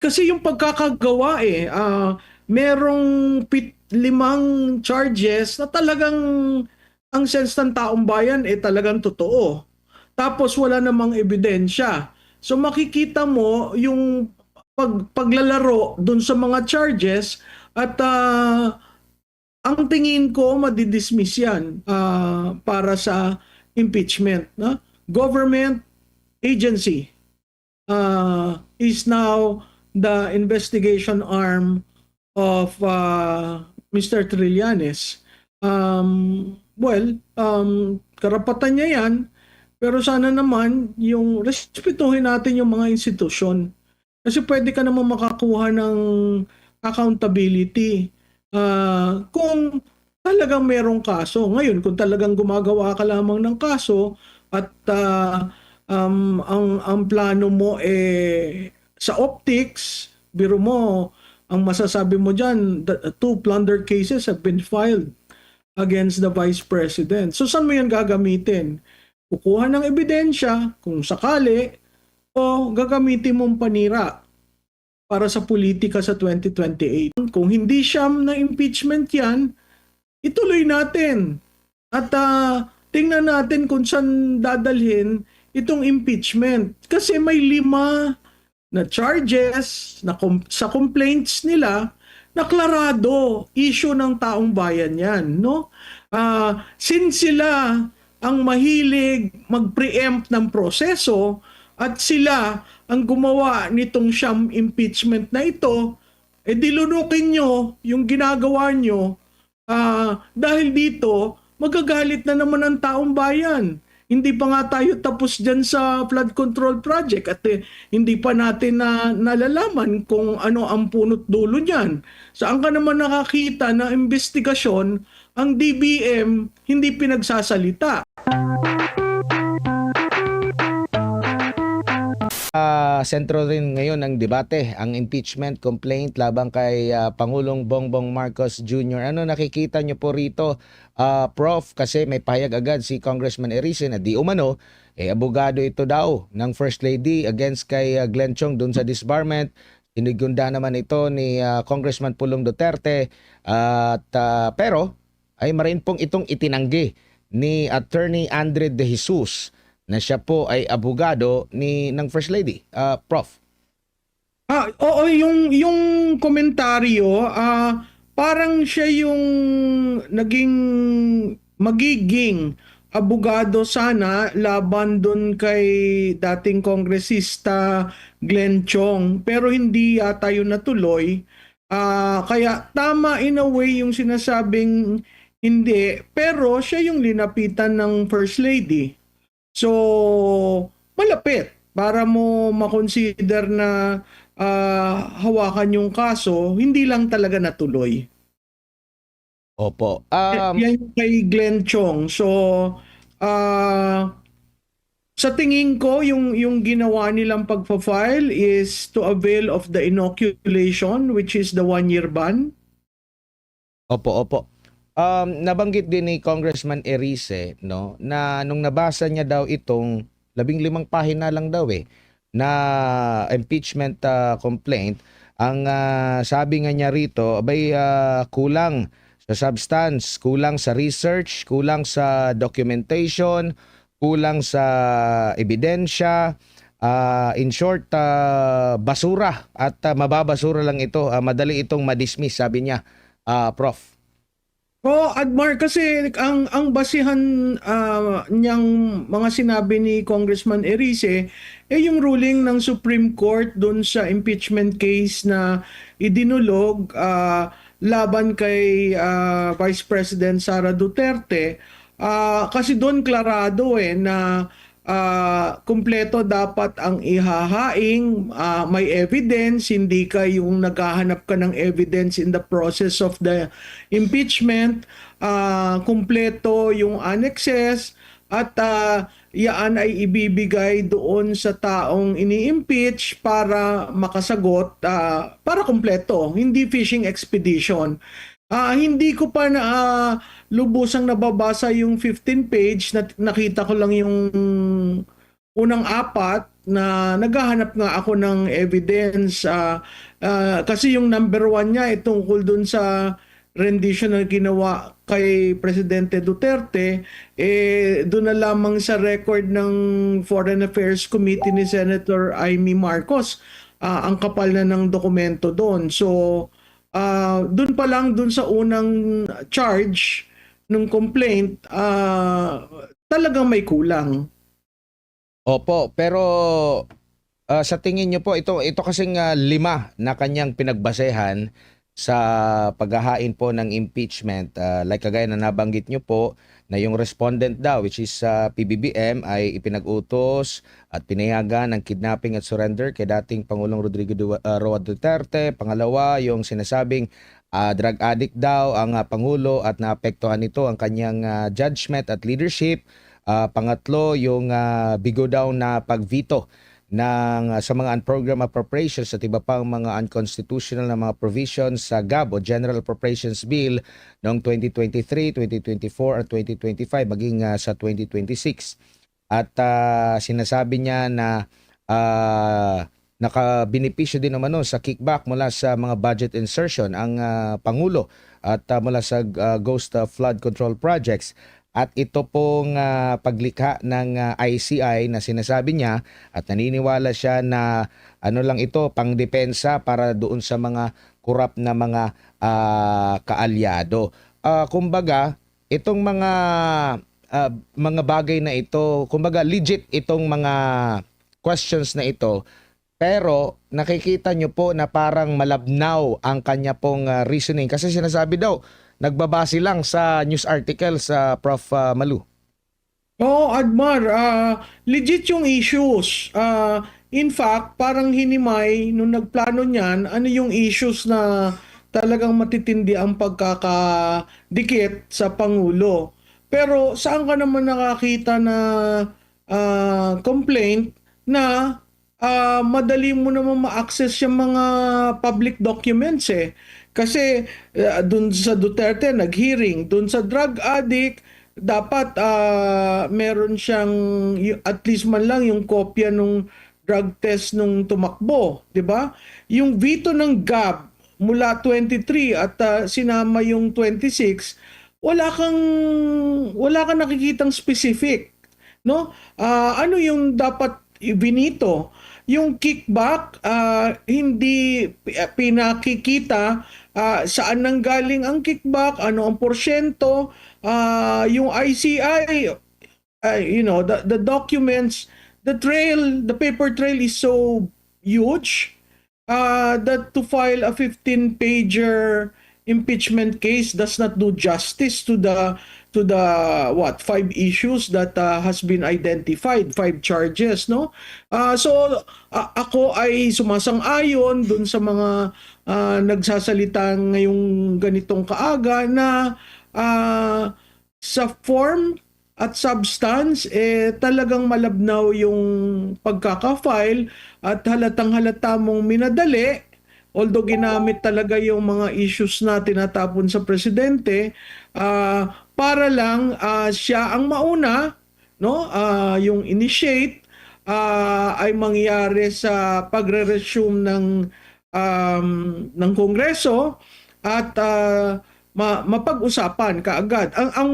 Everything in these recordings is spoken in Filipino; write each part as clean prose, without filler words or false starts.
Kasi yung pagkakagawa merong limang charges na talagang ang sense ng taong bayan talagang totoo. Tapos wala namang ebidensya. So makikita mo yung paglalaro dun sa mga charges at ang tingin ko madidismiss yan para sa impeachment. No? Government agency is now the investigation arm of Mr. Trillanes. Karapatan niya yan, pero sana naman yung respetuhin natin yung mga institusyon. Kasi pwede ka naman makakuha ng accountability kung talagang merong kaso. Ngayon, kung talagang gumagawa ka lamang ng kaso at ang plano mo sa optics, biro mo, ang masasabi mo dyan, two plunder cases have been filed against the Vice President. So saan mo yan gagamitin? Kukuha ng ebidensya kung sakali o gagamitin mong panira para sa politika sa 2028. Kung hindi siyam na impeachment yan, ituloy natin. At tingnan natin kung saan dadalhin itong impeachment. Kasi may 5 na charges na sa complaints nila naklarado, issue ng taong bayan yan. No? Since sila ang mahilig mag-preempt ng proseso at sila ang gumawa nitong siyam impeachment na ito, dilunukin nyo yung ginagawa nyo dahil dito magagalit na naman ang taong bayan. Hindi pa nga tayo tapos dyan sa flood control project at hindi pa natin nalalaman kung ano ang punot dulo niyan. Saan ka naman nakakita na investigasyon ang DBM hindi pinagsasalita? Sentro rin ngayon ng debate ang impeachment complaint labang kay Pangulong Bongbong Marcos Jr. Ano nakikita nyo po rito, Prof? Kasi may pahayag agad si Congressman Erice na di umano, abogado ito daw ng First Lady against kay Glenn Chong dun sa disbarment. Inigunda naman ito ni Congressman Pulong Duterte pero ay marin pong itong itinanggi ni Attorney Andre De Jesus na siya po ay abogado ng First Lady. Prof. Oo, yung komentaryo, parang siya yung magiging abogado sana laban doon kay dating kongresista Glenn Chong. Pero hindi yata yun natuloy. Kaya tama in a way yung sinasabing hindi. Pero siya yung linapitan ng First Lady. So, malapit para mo makonsider na hawakan yung kaso, hindi lang talaga natuloy. Opo. Yan yung kay Glenn Chong. So, sa tingin ko, yung ginawa nilang pagpa-file is to avail of the inoculation, which is the 1-year ban. Opo. Nabanggit din ni Congressman Erice, no, na nung nabasa niya daw itong 15 pahina lang daw na impeachment complaint, ang sabi nga niya rito, kulang sa substance, kulang sa research, kulang sa documentation, kulang sa ebidensya, in short, basura at mababasura lang ito, madali itong madismiss, sabi niya, Prof. Admar, kasi ang basihan niyang mga sinabi ni Congressman Erice yung ruling ng Supreme Court doon sa impeachment case na idinulog laban kay Vice President Sara Duterte. Kasi doon klarado na kumpleto dapat ang ihahaing, may evidence, hindi ka yung naghahanap ka ng evidence in the process of the impeachment, kumpleto yung annexes, at yaan ay ibibigay doon sa taong ini-impeach para makasagot, para kumpleto, hindi fishing expedition. Hindi ko pa na lubusang nababasa yung 15 page, na nakita ko lang yung unang 4 na naghahanap nga ako ng evidence, kasi yung number one niya ay tungkol dun sa rendition na ginawa kay Presidente Duterte, doon na lamang sa record ng Foreign Affairs Committee ni Senator Amy Marcos, ang kapal na ng dokumento doon. So, doon pa lang, doon sa unang charge ng complaint, talagang may kulang. Opo, pero sa tingin niyo po ito kasing 5 na kanyang pinagbasehan sa paghahain po ng impeachment, like kagaya na nabanggit niyo po na yung respondent daw, which is PBBM, ay ipinag-utos at pinayagan ng kidnapping at surrender kay dating Pangulong Rodrigo Roa Duterte. Pangalawa, yung sinasabing drug addict daw ang Pangulo at naapektuhan nito ang kanyang judgment at leadership. Pangatlo, yung bigo daw na pag-veto sa mga unprogrammed appropriations at iba pang mga unconstitutional na mga provisions sa GAB o General Appropriations Bill noong 2023, 2024 at 2025 maging sa 2026. At sinasabi niya na nakabenepisyo din naman sa kickback mula sa mga budget insertion ang Pangulo at mula sa Ghost Flood Control Projects. At ito pong paglikha ng ICI na sinasabi niya at naniniwala siya na ano lang ito, pangdepensa para doon sa mga korap na mga kaalyado. Kumbaga, itong mga bagay na ito, kumbaga legit itong mga questions na ito, pero nakikita nyo po na parang malabnaw ang kanya pong reasoning kasi sinasabi daw, nagbabase lang sa news article sa Prof. Malu. Oo, Admar, legit yung issues. In fact, parang hinimay nung nagplano niyan, ano yung issues na talagang matitindi ang pagkakadikit sa Pangulo. Pero saan ka naman nakakita na complaint na madali mo naman ma-access yung mga public documents eh. Kasi dun sa Duterte nag-hearing, dun sa drug addict dapat meron siyang at least man lang yung kopya nung drug test nung tumakbo, 'di ba? Yung veto ng GAB mula 23 at sinama yung 26, wala kang nakikitang specific, no? Ano yung dapat ibinito? Yung kickback, hindi pinakikita saan nanggaling ang kickback, ano ang porsyento, yung ICI, the documents, the paper trail is so huge that to file a 15-pager impeachment case does not do justice to the 5 issues that has been identified, 5 charges, no? So ako ay sumasang-ayon dun sa mga nagsasalita ngayong ganitong kaaga na sa form at substance talagang malabnaw yung pagkaka-file at halatang-halata mong minadali. Although ginamit talaga yung mga issues na tinatapon sa presidente, para lang siya ang mauna, no? Yung initiate ay mangyari sa pagre-resume ng Kongreso at mapag-usapan kaagad. Ang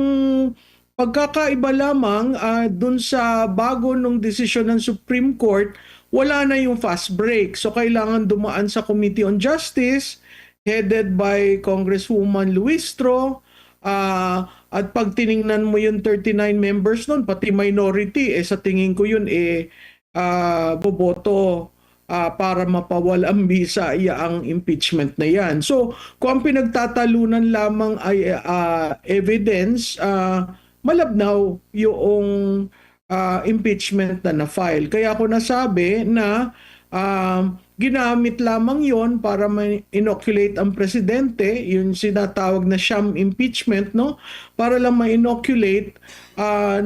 pagkakaiba lamang dun sa bago nung desisyon ng Supreme Court, wala na yung fast break. So kailangan dumaan sa Committee on Justice headed by Congresswoman Luistro. At pag tiningnan mo yung 39 members nun, pati minority, sa tingin ko yun boboto para mapawal ang bisa ang impeachment na yan. So kung ang pinagtatalunan lamang ay evidence, malabnaw yung impeachment na na-file. Kaya ako nasabi na ginamit lamang yon para ma-inoculate ang presidente, yung sinatawag na sham impeachment, no? Para lang ma-inoculate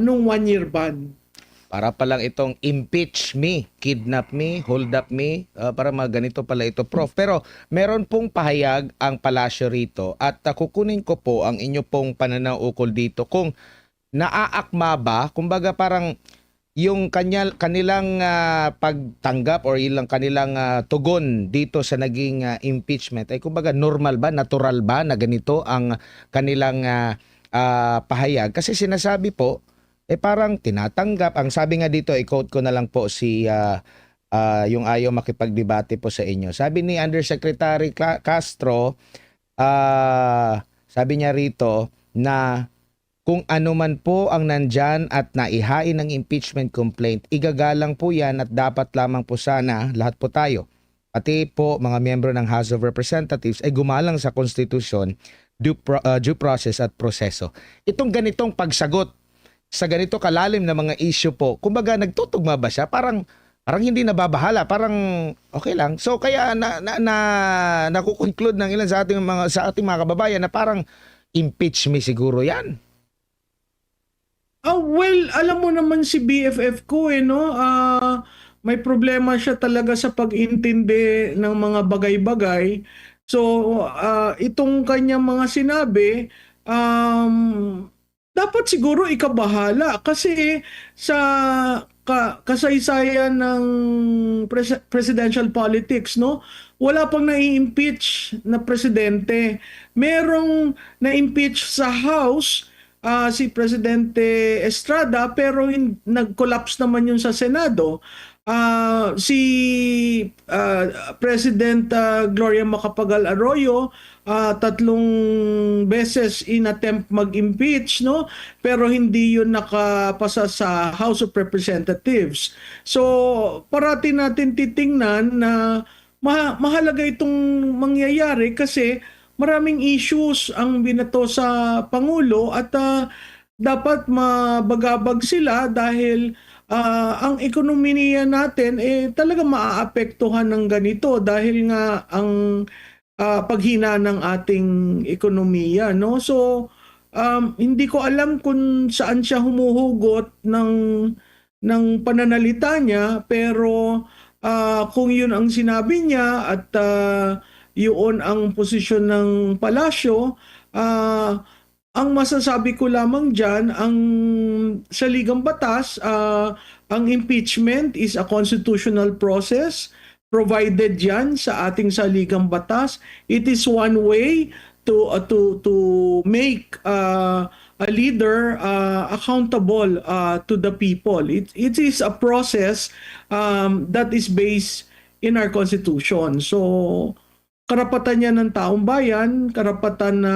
nung 1-year ban. Para palang itong impeach me, kidnap me, hold up me, para ganito pala ito, Prof. Pero meron pong pahayag ang palasyo rito at kukunin ko po ang inyo pong pananaw ukol dito kung naaakma ba, kumbaga parang yung kanilang pagtanggap or ilang kanilang tugon dito sa naging impeachment ay kumbaga normal ba, natural ba na ganito ang kanilang pahayag? Kasi sinasabi po, parang tinatanggap. Ang sabi nga dito, i-quote ko na lang po si yung ayaw makipagdebate po sa inyo. Sabi ni Undersecretary Castro, sabi niya rito na kung ano man po ang nandyan at naihain ng impeachment complaint, igagalang po yan at dapat lamang po sana lahat po tayo, pati po mga miyembro ng House of Representatives ay gumalang sa konstitusyon, due process at proseso. Itong ganitong pagsagot sa ganito kalalim na mga issue po, kumbaga nagtutugma ba siya? Parang hindi nababahala, parang okay lang. So kaya nakukonclude ng ilan sa ating mga kababayan na parang impeach me siguro 'yan. Well, alam mo naman si BFF ko no? May problema siya talaga sa pag-intindi ng mga bagay-bagay. So, itong kanyang mga sinabi, dapat siguro ikabahala kasi sa kasaysayan ng presidential politics, no? Wala pang nai-impeach na presidente. Merong na-impeach sa House, si Presidente Estrada, pero nag-collapse naman yun sa Senado. Si President Gloria Macapagal Arroyo, 3 beses inattempt mag-impeach, no? Pero hindi yun nakapasa sa House of Representatives. So, parati natin titingnan na mahalaga itong mangyayari kasi maraming issues ang binato sa Pangulo at dapat mabagabag sila dahil ang ekonomiya natin talaga maaapektuhan ng ganito dahil nga ang paghina ng ating ekonomiya, no? So hindi ko alam kung saan siya humuhugot ng pananalita niya, pero kung yun ang sinabi niya at yun ang posisyon ng palasyo, ang masasabi ko lamang dyan, sa Ligang Batas, ang impeachment is a constitutional process provided yan sa ating saligang batas. It is one way to make a leader accountable to the people. It is a process that is based in our constitution. So karapatan niya ng taong bayan, karapatan na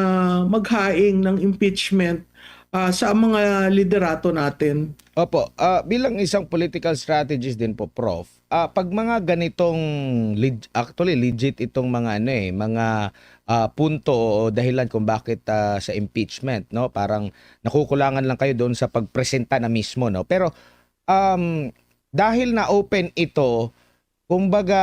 maghaing ng impeachment sa mga liderato natin. Opo, bilang isang political strategist din po, Prof. Pag mga ganitong actually legit itong mga mga punto o dahilan kung bakit sa impeachment, no? Parang nakukulangan lang kayo doon sa pagpresenta na mismo, no? Pero dahil na open ito, kumbaga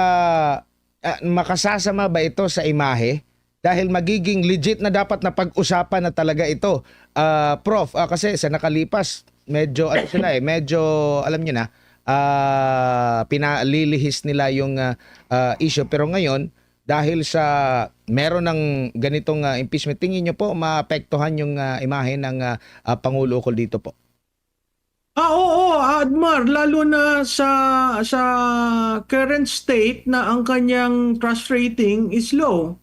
makasasama ba ito sa imahe? Dahil magiging legit na dapat na pag-usapan na talaga ito. Prof, kasi sa nakalipas, medyo, medyo, alam niyo na, pinalilihis nila yung issue. Pero ngayon, dahil sa meron ng ganitong impeachment, tingin niyo po maapektuhan yung imahe ng Pangulo ukol dito po? Oo, Admar, lalo na sa current state na ang kanyang trust rating is low.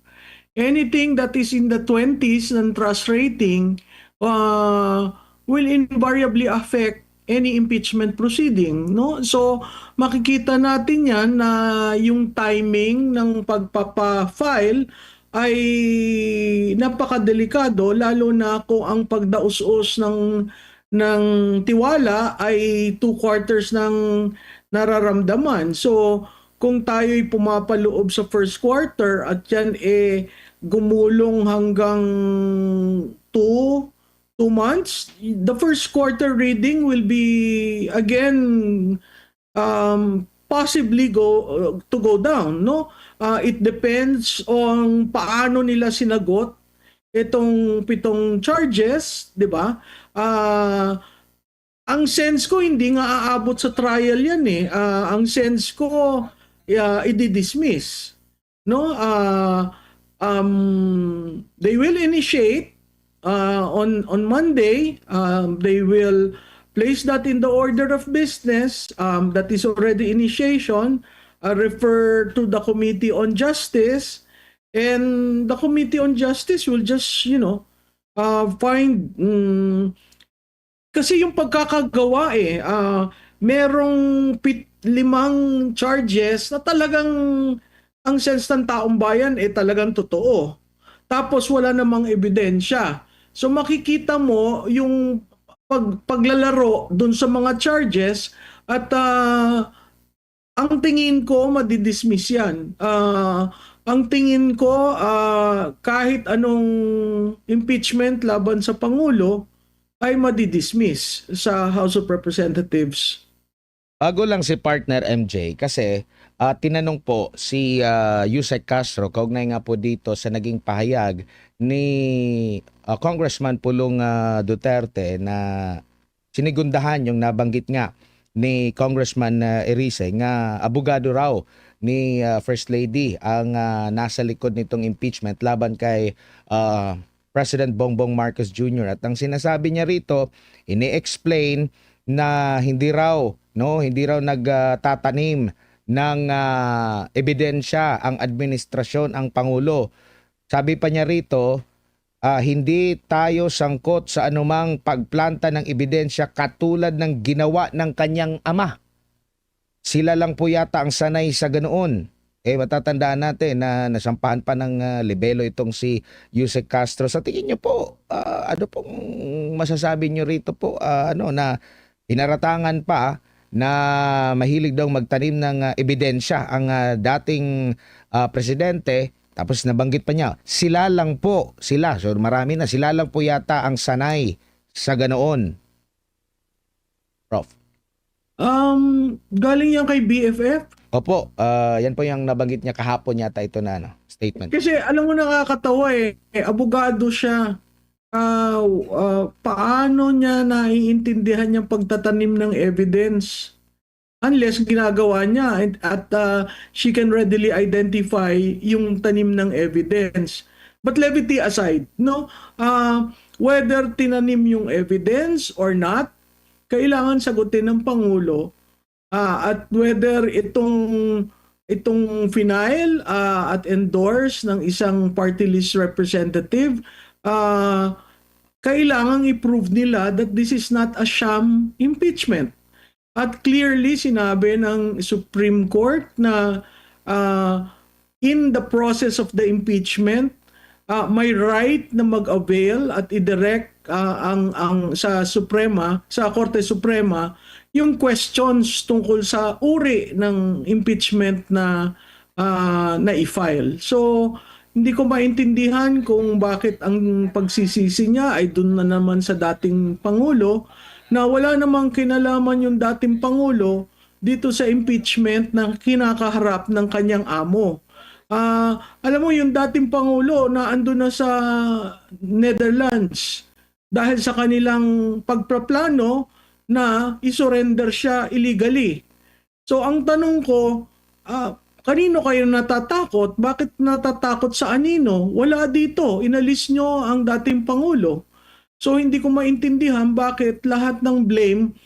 Anything that is in the 20s ng trust rating will invariably affect any impeachment proceeding, no? So makikita natin yan na yung timing ng pagpapa-file ay napakadelikado, lalo na kung ang pagdaus-us ng tiwala ay 2/4 ng nararamdaman. So kung tayo'y pumapaloob sa first quarter at yan gumulong hanggang 2 months, the first quarter reading will be again possibly to go down, no? It depends on paano nila sinagot itong 7 charges, 'di ba? Ang sense ko hindi nga aabot sa trial yan ang sense ko i-dismiss, no? They will initiate on Monday. They will place that in the order of business, that is already initiation, refer to the Committee on Justice, and the Committee on Justice will just, find, kasi yung pagkakagawa merong limang charges na talagang ang sense ng taong bayan talagang totoo. Tapos wala namang ebidensya. So makikita mo yung paglalaro dun sa mga charges at ang tingin ko madidismiss yan. Ang tingin ko kahit anong impeachment laban sa Pangulo ay madidismiss sa House of Representatives. Bago lang si partner MJ kasi tinanong po si Yusek Castro kaugnay nga po dito sa naging pahayag ni Congressman Pulong Duterte na sinigundahan yung nabanggit nga ni Congressman Erice nga abogado raw ni First Lady ang nasa likod nitong impeachment laban kay President Bongbong Marcos Jr. At ang sinasabi niya rito, ini-explain na hindi raw nagtatanim ng ebidensya ang administrasyon, ang Pangulo. Sabi pa niya rito, hindi tayo sangkot sa anumang pagplanta ng ebidensya katulad ng ginawa ng kanyang ama. Sila lang po yata ang sanay sa ganoon. Matatandaan natin na nasampahan pa ng libelo itong si Yusek Castro. Sa tingin niyo po, ano pong masasabi niyo rito po na inaratangan pa na mahilig daw magtanim ng ebidensya ang dating presidente, tapos nabanggit pa niya, sila, so marami na, sila lang po yata ang sanay sa ganoon. Prof. Galing yan kay BFF? Opo, yan po yung nabanggit niya kahapon yata ito na statement. Kasi alam mo nakakatawa abogado siya. Paano niya naiintindihan yung pagtatanim ng evidence? Unless ginagawa niya at she can readily identify yung tanim ng evidence. But levity aside, whether tinanim yung evidence or not, kailangan sagutin ng Pangulo at whether itong final at endorse ng isang party list representative, kailangang i-prove nila that this is not a sham impeachment. At clearly sinabi ng Supreme Court na in the process of the impeachment, may right na mag-avail at i-direct sa Korte Suprema yung questions tungkol sa uri ng impeachment na i-file. So hindi ko maintindihan kung bakit ang pagsisisi niya ay dun na naman sa dating Pangulo na wala namang kinalaman yung dating Pangulo dito sa impeachment na kinakaharap ng kanyang amo. Alam mo yung dating Pangulo na andun na sa Netherlands dahil sa kanilang pagpaplano na isurrender siya illegally. So ang tanong ko, kanino kayo natatakot? Bakit natatakot sa anino? Wala dito. Inalis nyo ang dating Pangulo. So hindi ko maintindihan bakit lahat ng blame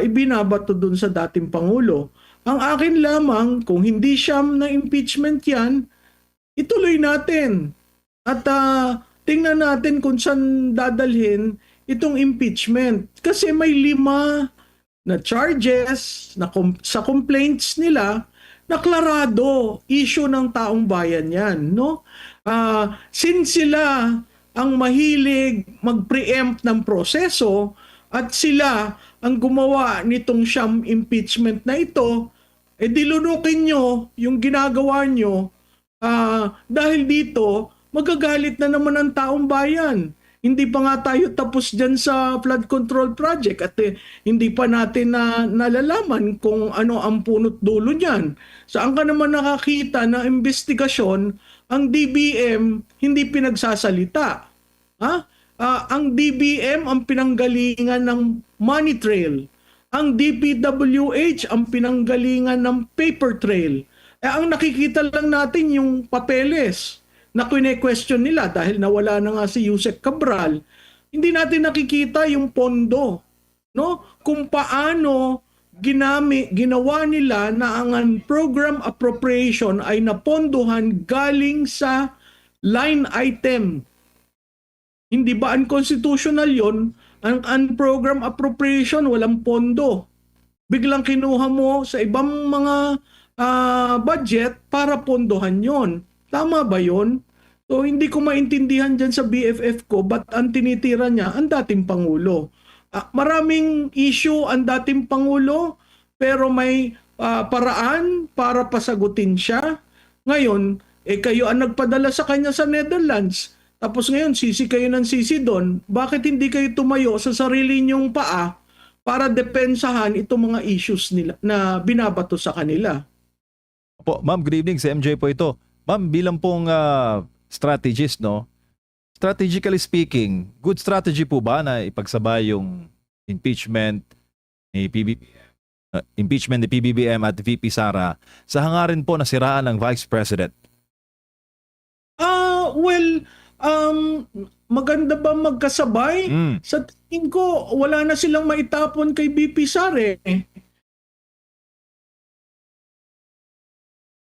ibinabato dun sa dating Pangulo. Ang akin lamang, kung hindi siyam na impeachment yan, ituloy natin. At tingnan natin kung saan dadalhin itong impeachment. Kasi may 5 na charges sa complaints nila na klarado, issue ng taong bayan yan. No? Since sila ang mahilig mag-preempt ng proseso at sila ang gumawa nitong sham impeachment na ito, dilunukin nyo yung ginagawa nyo dahil dito magagalit na naman ang taong bayan. Hindi pa nga tayo tapos dyan sa flood control project at hindi pa natin nalalaman kung ano ang punot dulo niyan. Saan ka naman nakakita na investigasyon ang DBM hindi pinagsasalita? Ang DBM ang pinanggalingan ng money trail. Ang DPWH ang pinanggalingan ng paper trail. Ang nakikita lang natin yung papeles na kine-question nila dahil nawala na nga si Yusek Cabral. Hindi natin nakikita yung pondo no, kung paano ginawa nila na ang program appropriation ay napondohan galing sa line item. Hindi ba unconstitutional yon? Ang program appropriation walang pondo. Biglang kinuha mo sa ibang mga budget para pondohan yon. Tama ba yon? So hindi ko maintindihan dyan sa BFF ko ba't ang tinitira niya ang dating Pangulo. Maraming issue ang dating Pangulo pero may paraan para pasagutin siya. Ngayon, kayo ang nagpadala sa kanya sa Netherlands. Tapos ngayon, sisi kayo ng sisi doon. Bakit hindi kayo tumayo sa sarili niyong paa para depensahan itong mga issues nila na binabato sa kanila? Po, ma'am, good evening. Si MJ po ito. Ma'am, bilang pong strategist, no? Strategically speaking, good strategy po ba na ipagsabay yung impeachment ni PBBM at VP Sara sa hangarin po na siraan ng Vice President? Well, maganda ba magkasabay? Sa tingin ko, wala na silang maitapon kay BP Sara eh.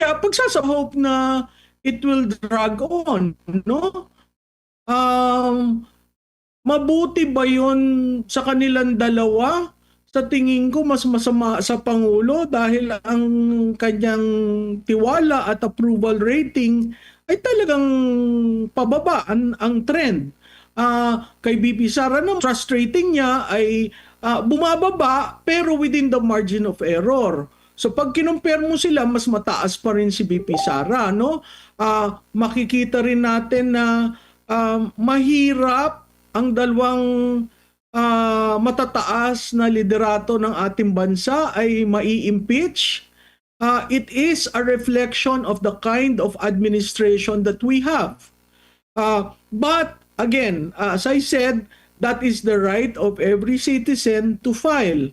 Kaya pagsasahope na it will drag on, no? Mabuti ba yun sa kanilang dalawa? Sa tingin ko, mas masama sa Pangulo dahil ang kanyang tiwala at approval rating ay talagang pababa ang trend. Kay BP Sara na trust rating niya ay bumababa pero within the margin of error. So pag kinumpare mo sila, mas mataas pa rin si BP Sara, no? Makikita rin natin na mahirap ang dalawang matataas na liderato ng ating bansa ay mai-impeach. It is a reflection of the kind of administration that we have. But again, as I said, that is the right of every citizen to file.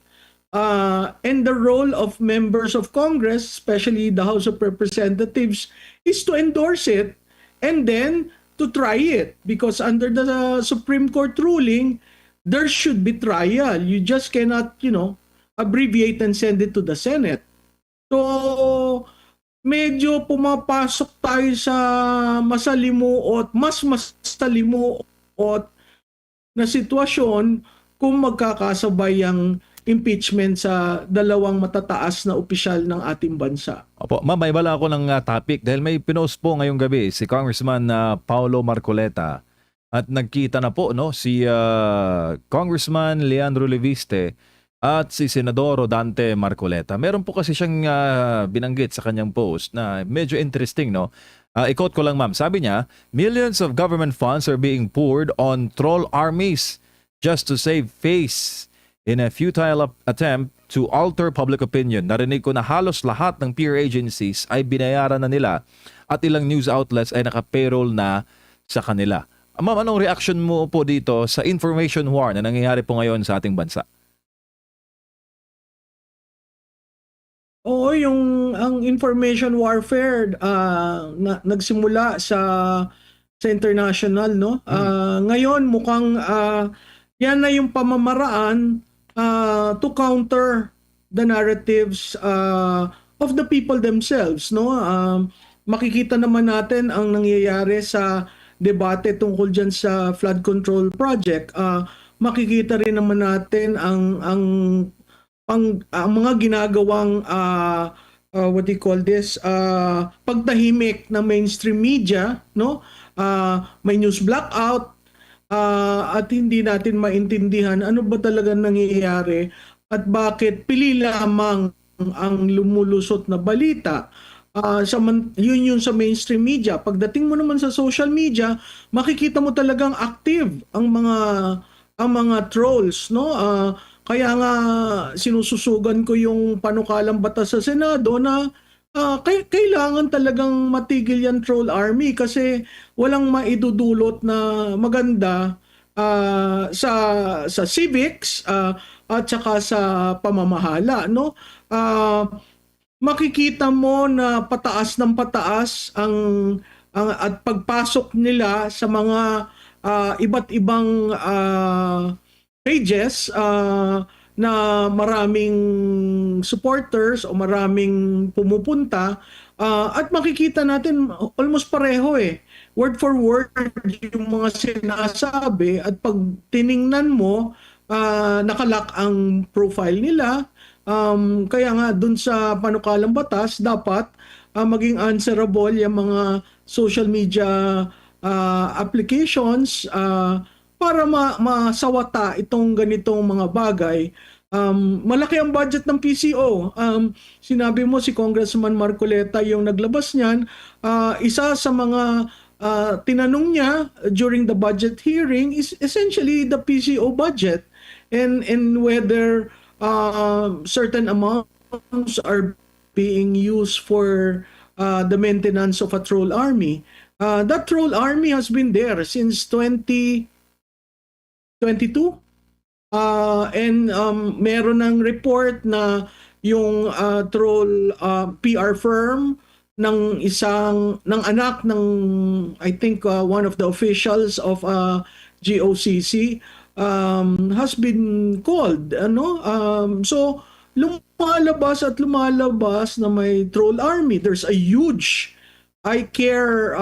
And the role of members of Congress, especially the House of Representatives, is to endorse it and then to try it. Because under the Supreme Court ruling, there should be trial. You just cannot, abbreviate and send it to the Senate. So, medyo pumapasok tayo sa mas masalimuot na sitwasyon kung magkakasabay ang impeachment sa dalawang matataas na opisyal ng ating bansa. Opo, ma'am, may bala ako ng topic dahil may pinost po ngayong gabi si Congressman Paulo Marcoleta at nagkita na po si Congressman Leandro Leviste at si Senador Dante Marcoleta. Meron po kasi siyang binanggit sa kanyang post na medyo interesting, no? I-quote ko lang, ma'am. Sabi niya, millions of government funds are being poured on troll armies just to save face in a futile attempt to alter public opinion. Narinig ko na halos lahat ng peer agencies ay binayaran na nila at ilang news outlets ay naka-payroll na sa kanila. Ma'am, anong reaction mo po dito sa information war na nangyayari po ngayon sa ating bansa? Oo, ang information warfare nagsimula sa international, no? Ngayon mukhang yan na yung pamamaraan to counter the narratives of the people themselves, no? Makikita naman natin ang nangyayari sa debate tungkol diyan sa flood control project. Makikita rin naman natin ang mga ginagawang what do you call this, pagtahimik ng mainstream media, no? May news blackout at hindi natin maintindihan ano ba talaga nangyayari at bakit pili lamang ang lumulusot na balita. Yun sa mainstream media. Pagdating mo naman sa social media, makikita mo talagang active ang mga trolls, no? Kaya nga sinususugan ko yung panukalang batas sa Senado na kailangan talagang matigil yan troll army kasi walang maidudulot na maganda sa civics at saka sa pamamahala, no? Makikita mo na pataas ng pataas at pagpasok nila sa mga iba't ibang pages, na maraming supporters o maraming pumupunta, at makikita natin almost pareho word for word yung mga sinasabi, at pag tiningnan mo, nakalock ang profile nila. Kaya nga dun sa panukalang batas dapat maging answerable yung mga social media applications, para masawata itong ganitong mga bagay. Malaki ang budget ng PCO. Sinabi mo si Congressman Marcoleta yung naglabas niyan. Isa sa mga tinanong niya during the budget hearing is essentially the PCO budget, and whether certain amounts are being used for the maintenance of a troll army. That troll army has been there since 2022. And meron ng report na yung troll PR firm ng anak ng, I think, one of the officials of GOCC has been called, so lumalabas at lumalabas na may troll army. There's a huge iCare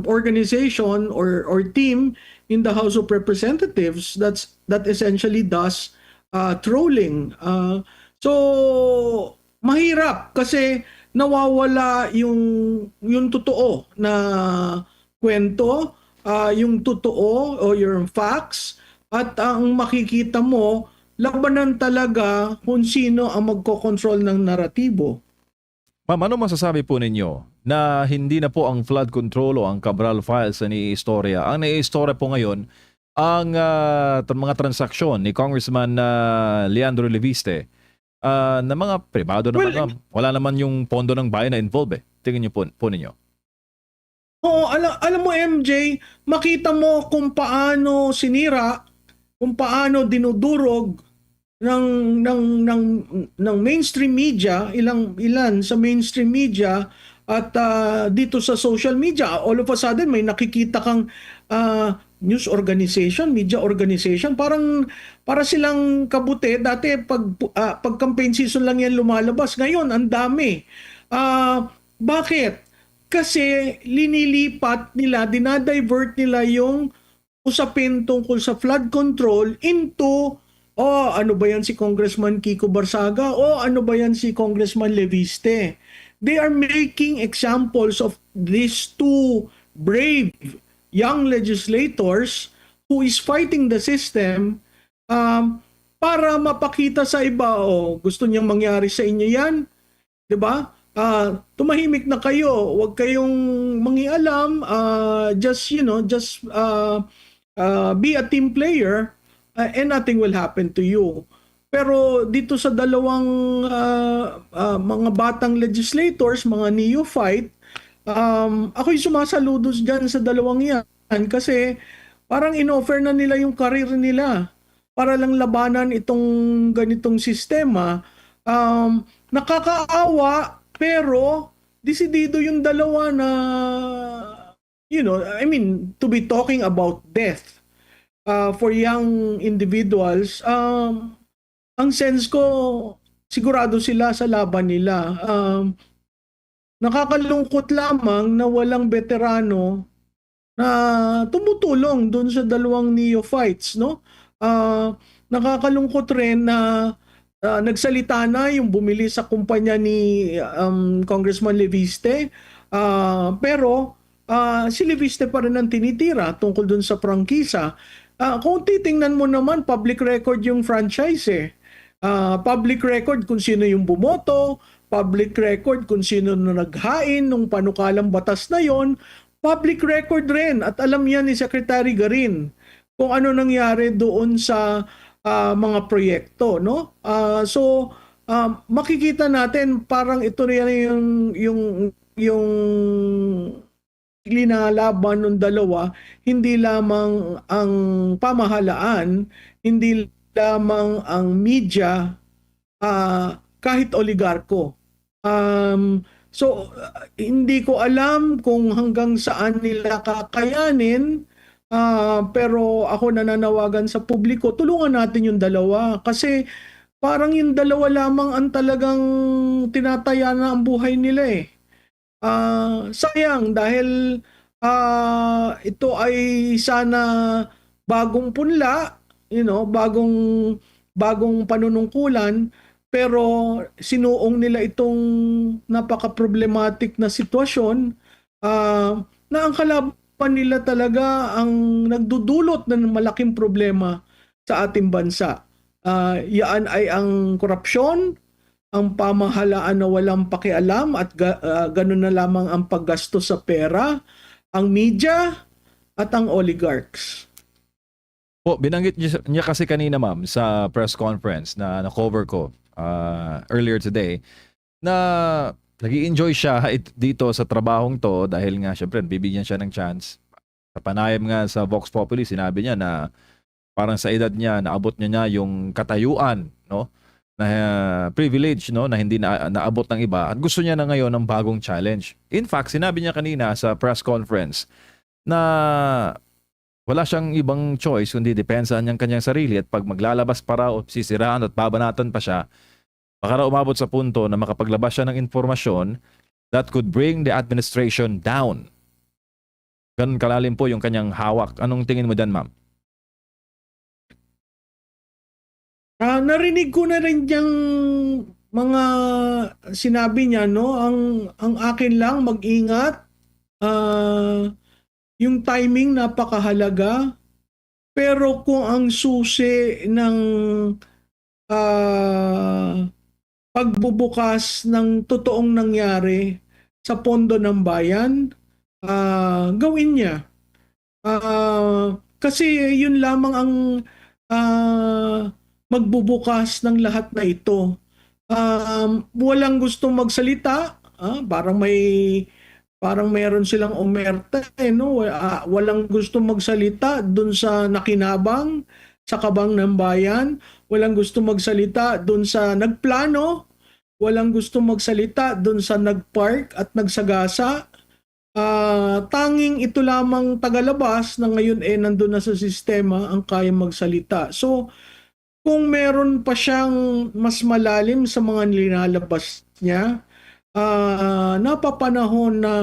organization or team in the House of Representatives that essentially does trolling. So mahirap kasi nawawala yung totoo na kwento, yung totoo o yung facts, at ang makikita mo labanan talaga kung sino ang magkokontrol ng naratibo. Ma'am, ano masasabi po ninyo na hindi na po ang flood control o ang Cabral files na ni-istorya? Ang ni-istorya po ngayon ang mga transaksyon ni Congressman Leandro Leviste na mga pribado naman. Well, wala naman yung pondo ng bayan na involved Tingin niyo po ninyo. Oo, alam mo MJ, makita mo kung paano sinira, kung paano dinudurog ng mainstream media, ilan sa mainstream media at dito sa social media. All of a sudden may nakikita kang news organization, media organization, para silang kabuti. Dati pag campaign season lang yan lumalabas, ngayon ang dami. Bakit? Kasi linilipat nila, dinadivert nila yung usapin tungkol sa flood control into, ano ba yan si Congressman Kiko Barsaga? Ano ba yan si Congressman Leviste? They are making examples of these two brave young legislators who is fighting the system, para mapakita sa iba, gusto niyang mangyari sa inyo yan, 'di ba? Tumahimik na kayo, huwag kayong mangialam, just be a team player, and nothing will happen to you. Pero dito sa dalawang mga batang legislators, mga neophyte, ako'y sumasaludo dyan sa dalawang yan kasi parang inoffer na nila yung career nila para lang labanan itong ganitong sistema. Nakakaawa, pero desidido yung dalawa na, to be talking about death for young individuals. Ang sense ko, sigurado sila sa laban nila. Nakakalungkot lamang na walang veterano na tumutulong doon sa dalawang neophytes, no? Nakakalungkot rin na nagsalita na yung bumili sa kumpanya ni Congressman Leviste, pero si Leviste pa rin ang tinitira tungkol doon sa prangkisa. Kung titingnan mo naman, public record yung franchise public record kung sino yung bumoto, public record kung sino na naghain nung panukalang batas na yon, public record rin, at alam yan ni Secretary Garin kung ano nangyari doon sa mga proyekto, no? So makikita natin parang ito rin yung linalaban ng dalawa, hindi lamang ang pamahalaan, hindi lamang ang media, kahit oligarko. So hindi ko alam kung hanggang saan nila kakayanin Pero ako nananawagan sa publiko, tulungan natin yung dalawa kasi parang yung dalawa lamang ang talagang tinataya na ang buhay nila eh. Sayang dahil ito ay sana bagong punla, bagong panunungkulan, pero sinuong nila itong napaka-problematic na sitwasyon na ang kalaban nila talaga ang nagdudulot ng malaking problema sa ating bansa. Yaan ay ang korupsyon, ang pamahalaan na walang pakialam at ganun na lamang ang paggastos sa pera, ang media at ang oligarchs. Po, binanggit niya kasi kanina ma'am sa press conference na na-cover ko earlier today na nag-i-enjoy siya dito sa trabahong to dahil nga syempre bibigyan siya ng chance. Sa panayam nga sa Vox Populi, sinabi niya na parang sa edad niya, naabot niya yung katayuan, no? Na privilege, no? Na hindi naabot ng iba. At gusto niya na ngayon ng bagong challenge. In fact, sinabi niya kanina sa press conference na wala siyang ibang choice kundi depensahan niyang kanyang sarili at pag maglalabas pa raw, sisiraan at babanatan pa siya, baka raw umabot sa punto na makapaglabas siya ng informasyon that could bring the administration down. Ganun kalalim po yung kanyang hawak. Anong tingin mo dyan, ma'am? Narinig ko na rin diyang mga sinabi niya, no? Ang akin lang, mag-ingat. Yung timing napakahalaga. Pero kung ang susi ng pagbubukas ng totoong nangyari sa pondo ng bayan, gawin niya. Kasi yun lamang ang magbubukas ng lahat na ito. Walang gustong magsalita, parang mayroon silang omerta, no? Walang gustong magsalita dun sa nakinabang sa kabang ng bayan, walang gustong magsalita dun sa nagplano, walang gustong magsalita dun sa nagpark at nagsagasa. Tanging ito lamang tagalabas na ngayon nandun na sa sistema ang kayang magsalita. So, kung meron pa siyang mas malalim sa mga nilalabas niya, napapanahon na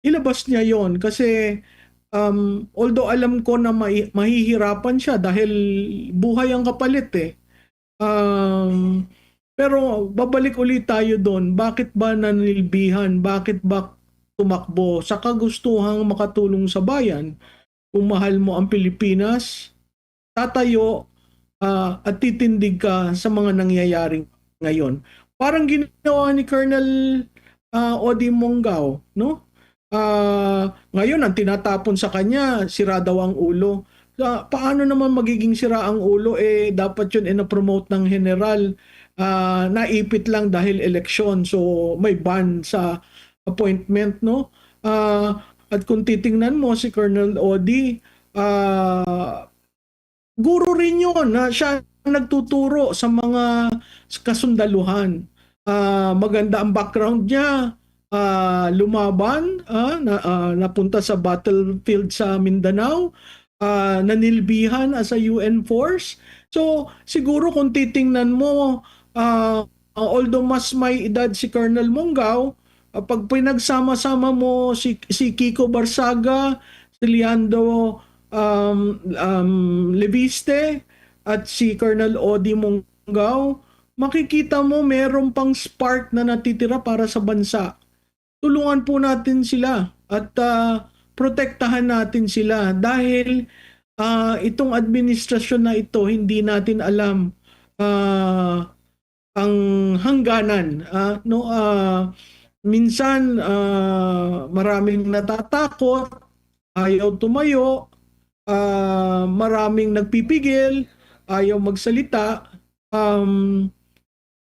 ilabas niya yon kasi although alam ko na mahihirapan siya dahil buhay ang kapalit eh. Pero babalik ulit tayo doon. Bakit ba nanilbihan? Bakit ba tumakbo sa kagustuhang makatulong sa bayan? Kung mahal mo ang Pilipinas, tatayo at titindig ka sa mga nangyayaring ngayon. Parang ginawa ni Colonel Odi Monggao, no? Ngayon ang tinatapon sa kanya, sira daw ang ulo. Paano naman magiging sira ang ulo? Dapat yun na-promote ng general. Naipit lang dahil eleksyon. So may ban sa appointment, no? At kung titingnan mo si Colonel Odi, guro rin yun. Siya nagtuturo sa mga kasundaluhan. Maganda ang background niya. Lumaban, napunta sa battlefield sa Mindanao, nanilbihan as a UN force. So siguro kung titingnan mo, although mas may edad si Colonel Monggao, pag pinagsama-sama mo si Kiko Barsaga, si Leandro Leviste at si Colonel Odi Monggao, makikita mo meron pang spark na natitira para sa bansa. Tulungan po natin sila at protektahan natin sila dahil itong administrasyon na ito hindi natin alam ang hangganan. Minsan maraming natatakot, ayaw tumayo, maraming nagpipigil, ayaw magsalita.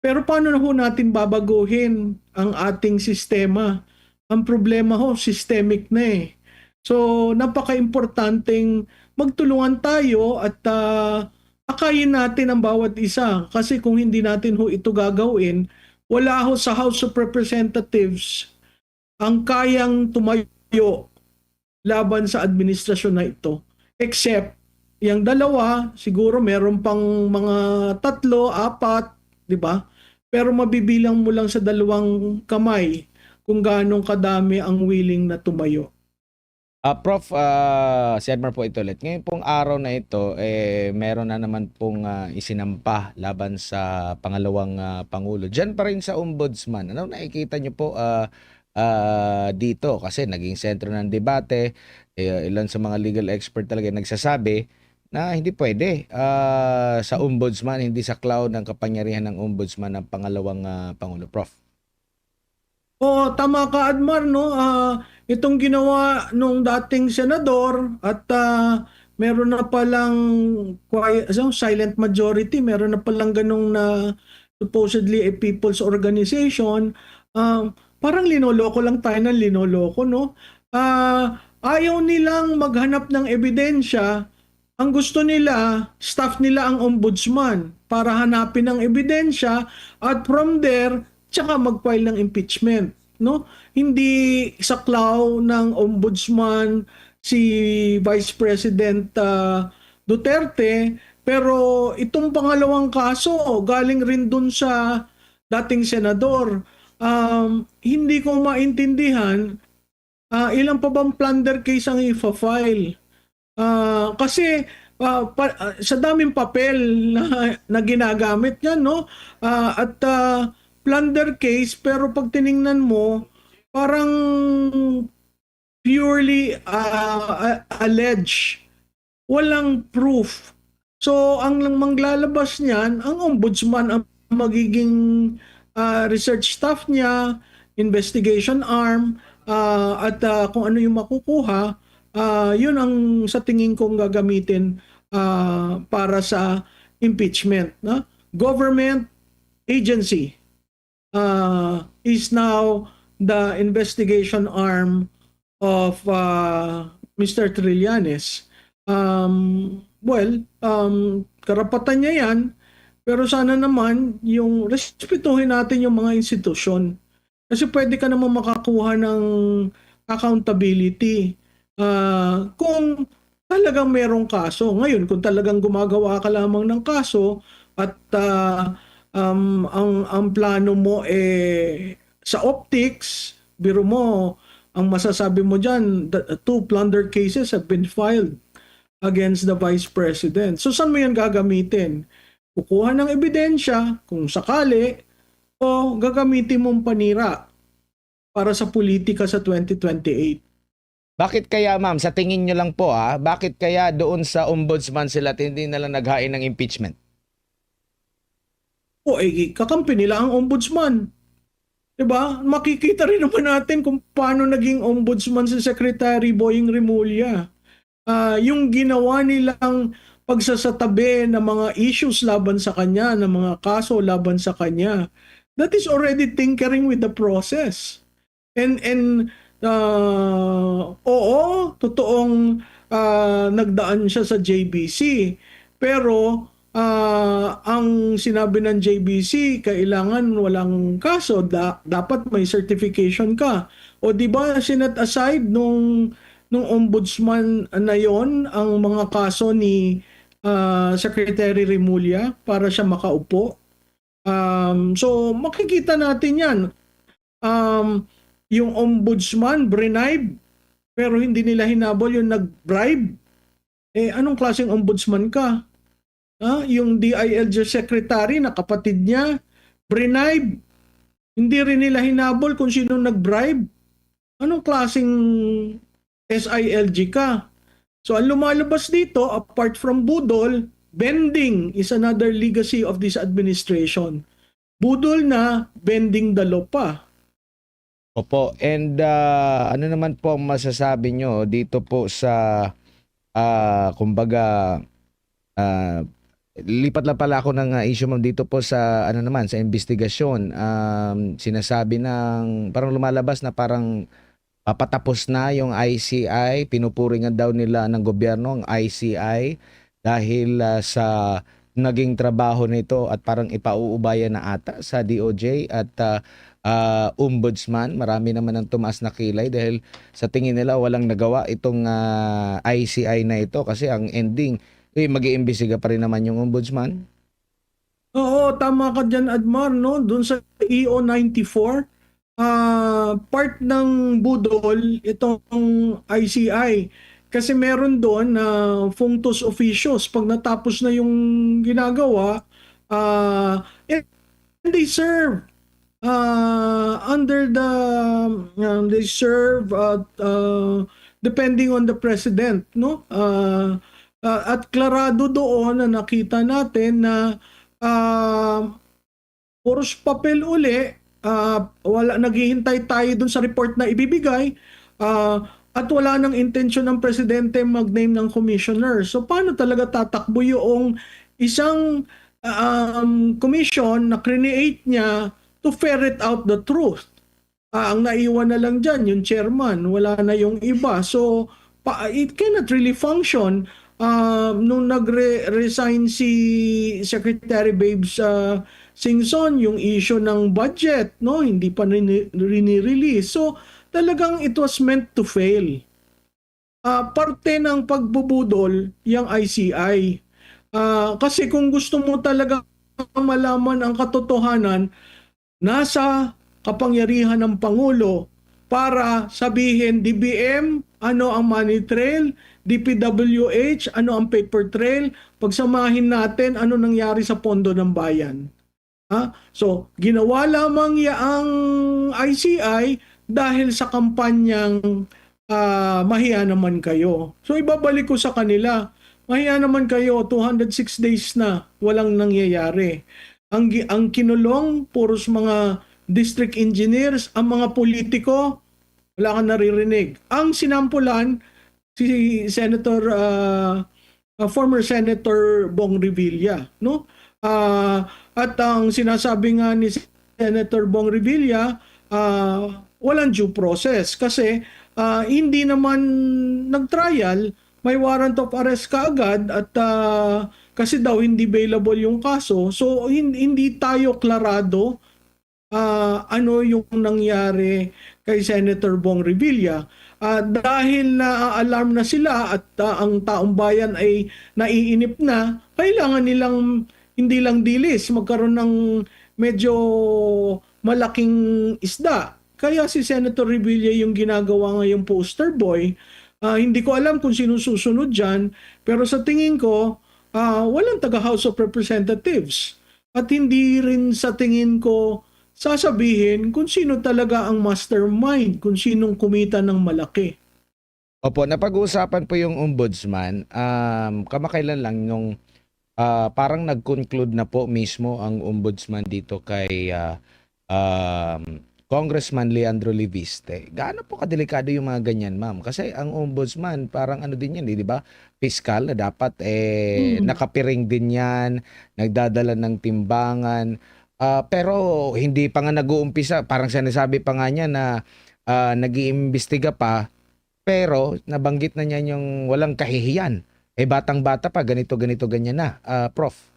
Pero paano na ho natin babaguhin ang ating sistema? Ang problema ho, systemic na eh. So, napaka-importanting magtulungan tayo at akayin natin ang bawat isa. Kasi kung hindi natin ho ito gagawin, wala ho sa House of Representatives ang kayang tumayo laban sa administrasyon na ito. Except, yung dalawa, siguro meron pang mga 3, 4, di ba? Pero mabibilang mo lang sa 2 kamay kung gaano kadami ang willing na tumayo. Prof, si Edmar po ito ulit. Ngayon pong araw na ito, meron na naman pong isinampa laban sa pangalawang Pangulo. Diyan pa rin sa Ombudsman. Ano nakikita niyo po dito? Kasi naging sentro ng debate. Ilan sa mga legal expert talaga nagsasabi na hindi pwede sa Ombudsman, hindi sa cloud ng kapangyarihan ng Ombudsman ng pangalawang Pangulo. Prof. Oo, tama ka, Admar, no? Itong ginawa nung dating senador at meron na palang silent majority, meron na palang ganung na supposedly a people's organization. Parang linoloko lang tayo ng linoloko, no? Ayaw nilang maghanap ng ebidensya. Ang gusto nila, staff nila ang ombudsman para hanapin ang ebidensya at from there, tsaka mag-file ng impeachment, no? Hindi saklaw ng ombudsman si Vice President Duterte, pero itong pangalawang kaso galing rin dun sa dating senador. Hindi ko maintindihan ilang pa bang plunder case ang ifa-file. Kasi sa daming papel na ginagamit niya, no? At plunder case, pero pag tiningnan mo, parang purely alleged. Walang proof. So, ang manglalabas niyan, ang ombudsman ang magiging research staff niya, investigation arm, at kung ano yung makukuha, yun ang sa tingin kong gagamitin para sa impeachment. No? Government agency is now the investigation arm of Mr. Trillanes. Karapatan niya yan, pero sana naman yung respetuhin natin yung mga institusyon. Kasi pwede ka naman makakuha ng accountability kung talagang merong kaso. Ngayon, kung talagang gumagawa ka lamang ng kaso at ang plano mo sa optics, biro mo, ang masasabi mo dyan, 2 plunder cases have been filed against the Vice President. So saan mo yan gagamitin? Kukuha ng ebidensya kung sakali o gagamitin mong panira para sa politika sa 2028. Bakit kaya ma'am, sa tingin nyo lang po bakit kaya doon sa ombudsman sila hindi na lang naghain ng impeachment? Kakampi nila ang ombudsman. Diba? Makikita rin naman natin kung paano naging ombudsman si Secretary Boying Remulla. Yung ginawa nilang pagsasatabi ng mga issues laban sa kanya, ng mga kaso laban sa kanya, that is already tinkering with the process. And oo, totoong nagdaan siya sa JBC. Pero ang sinabi ng JBC, kailangan walang kaso, dapat may certification ka. O di ba sinet aside nung ombudsman na yon ang mga kaso ni Secretary Remulla para siya makaupo. So makikita natin yan. Yung ombudsman bribe, pero hindi nila hinabol yung nag-bribe. Anong klaseng ombudsman ka? Yung DILG secretary na kapatid niya, bribe. Hindi rin nila hinabol kung sino nag-bribe. Anong klaseng SILG ka? So ang lumalabas dito, apart from budol, bending is another legacy of this administration. Budol na, bending the law pa. Opo, and ano naman po ang masasabi nyo dito po sa kumbaga lipat lang pala ako ng issue mo dito po sa ano naman sa investigasyon. Sinasabi ng parang lumalabas na parang papatapos na yung ICI, pinupuringan daw nila ng gobyerno ang ICI dahil sa naging trabaho nito at parang ipauubaya na ata sa DOJ at ombudsman. Marami naman ang tumaas na kilay dahil sa tingin nila walang nagawa itong ICI na ito kasi ang ending, mag-iimbestiga pa rin naman yung ombudsman. Oo, tama ka dyan, Admar, no? Doon sa EO 94, part ng budol itong ICI. Kasi meron doon na functus officios. Pag natapos na yung ginagawa, and they serve under the, they serve depending on the president, no? At klarado doon na nakita natin na puros papel uli, wala, naghihintay tayo dun sa report na ibibigay, at wala nang intensyon ng presidente mag-name ng commissioner. So paano talaga tatakbo yung isang commission na create niya to ferret out the truth? Ang naiwan na lang dyan, yung chairman, wala na yung iba. So it cannot really function. Nung nag-resign si Secretary Babes Singson, yung issue ng budget, no, hindi pa rini-release. So talagang it was meant to fail. Parte ng pagbubudol yung ICI. Kasi kung gusto mo talaga malaman ang katotohanan, nasa kapangyarihan ng Pangulo para sabihin DBM, ano ang money trail, DPWH, ano ang paper trail, pagsamahin natin ano nangyari sa pondo ng bayan. So, ginawa lamang yaang ICI dahil sa kampanyang mahiya naman kayo. So, ibabalik ko sa kanila, mahiya naman kayo, 206 days na, walang nangyayari. Ang kinulong, puros mga district engineers, ang mga politiko, wala kang naririnig. Ang sinampulan, si Senator, former Senator Bong Revilla, no? At ang sinasabi nga ni Senator Bong Revilla, walang due process kasi hindi naman nag-trial, may warrant of arrest kaagad at kasi daw hindi available yung kaso. So hindi tayo klarado ano yung nangyari kay Senator Bong Revilla. Dahil na-alarm na sila at ang taong bayan ay naiinip na, kailangan nilang hindi lang dilis, magkaroon ng medyo malaking isda. Kaya si Senator Revilla yung ginagawa ngayong poster boy. Hindi ko alam kung sino susunod dyan, pero sa tingin ko, walang taga House of Representatives. At hindi rin sa tingin ko sasabihin kung sino talaga ang mastermind, kung sinong kumita ng malaki. Opo, napag-uusapan po yung ombudsman. Kamakailan lang nung parang nag-conclude na po mismo ang ombudsman dito kay Congressman Leandro Leviste. Gaano po kadelikado yung mga ganyan, ma'am? Kasi ang ombudsman, parang ano din yan, di ba? Fiscal na dapat, nakapiring din yan, nagdadala ng timbangan. Pero hindi pa nga nag-uumpisa. Parang sinasabi pa nga niya na nag-iimbestiga pa, pero nabanggit na niya yung walang kahihiyan. Batang-bata pa, ganito, ganyan na. Prof.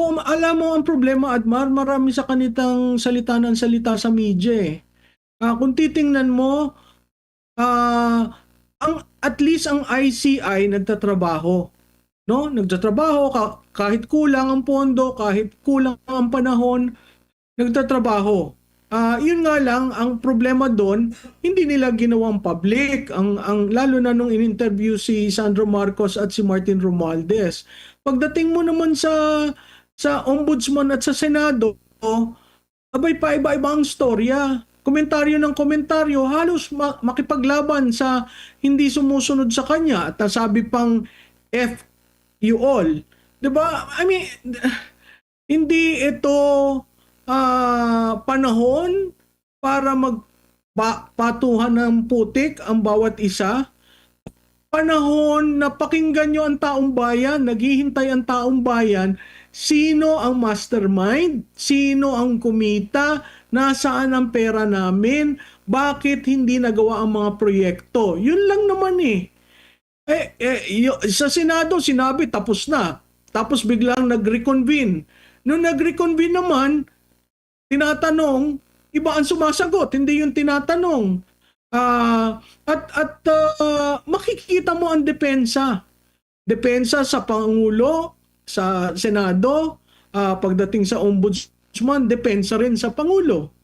Alam mo ang problema, Admar, marami sa kanitang salita ng salita sa media. Kung titingnan mo, at least ang ICI nagtatrabaho. No? Nagtatrabaho kahit kulang ang pondo, kahit kulang ang panahon, nagtatrabaho. Yun nga lang, ang problema doon, hindi nila ginawang public. Lalo na nung in-interview si Sandro Marcos at si Martin Romualdez. Pagdating mo naman sa Ombudsman at sa Senado, abay pa iba-iba ang storya. Komentaryo ng komentaryo, halos makipaglaban sa hindi sumusunod sa kanya. At sabi pang F you all. Diba? I mean, hindi ito panahon para magpatuhan ng putik ang bawat isa. Panahon na pakinggan nyo ang taong bayan, naghihintay ang taong bayan, sino ang mastermind, sino ang kumita, nasaan ang pera namin, bakit hindi nagawa ang mga proyekto. Yun lang naman eh. Sa Senado, sinabi tapos na. Tapos biglang nag-reconvene. Nung nag-reconvene naman, tinatanong, iba ang sumasagot, hindi yung tinatanong. Makikita mo ang depensa. Depensa sa Pangulo, sa Senado, pagdating sa Ombudsman, depensa rin sa Pangulo.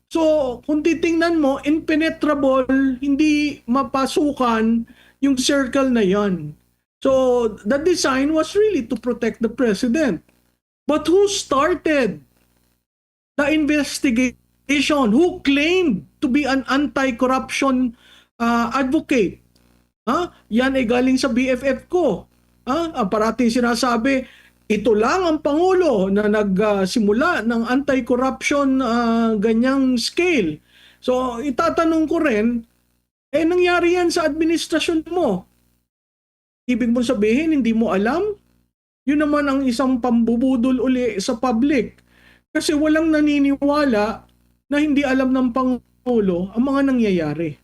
So, kung titingnan mo, impenetrable, hindi mapasukan yung circle na yan. So, the design was really to protect the president. But who started the investigation? Who claimed to be an anti-corruption advocate? Yan ay galing sa BFF ko. Parating sinasabi, ito lang ang Pangulo na nagsimula ng anti-corruption ganyang scale. So, itatanong ko rin, nangyari yan sa administrasyon mo. Ibig mo sabihin, hindi mo alam? Yun naman ang isang pambubudol uli sa public. Kasi walang naniniwala na hindi alam ng Pangulo ang mga nangyayari.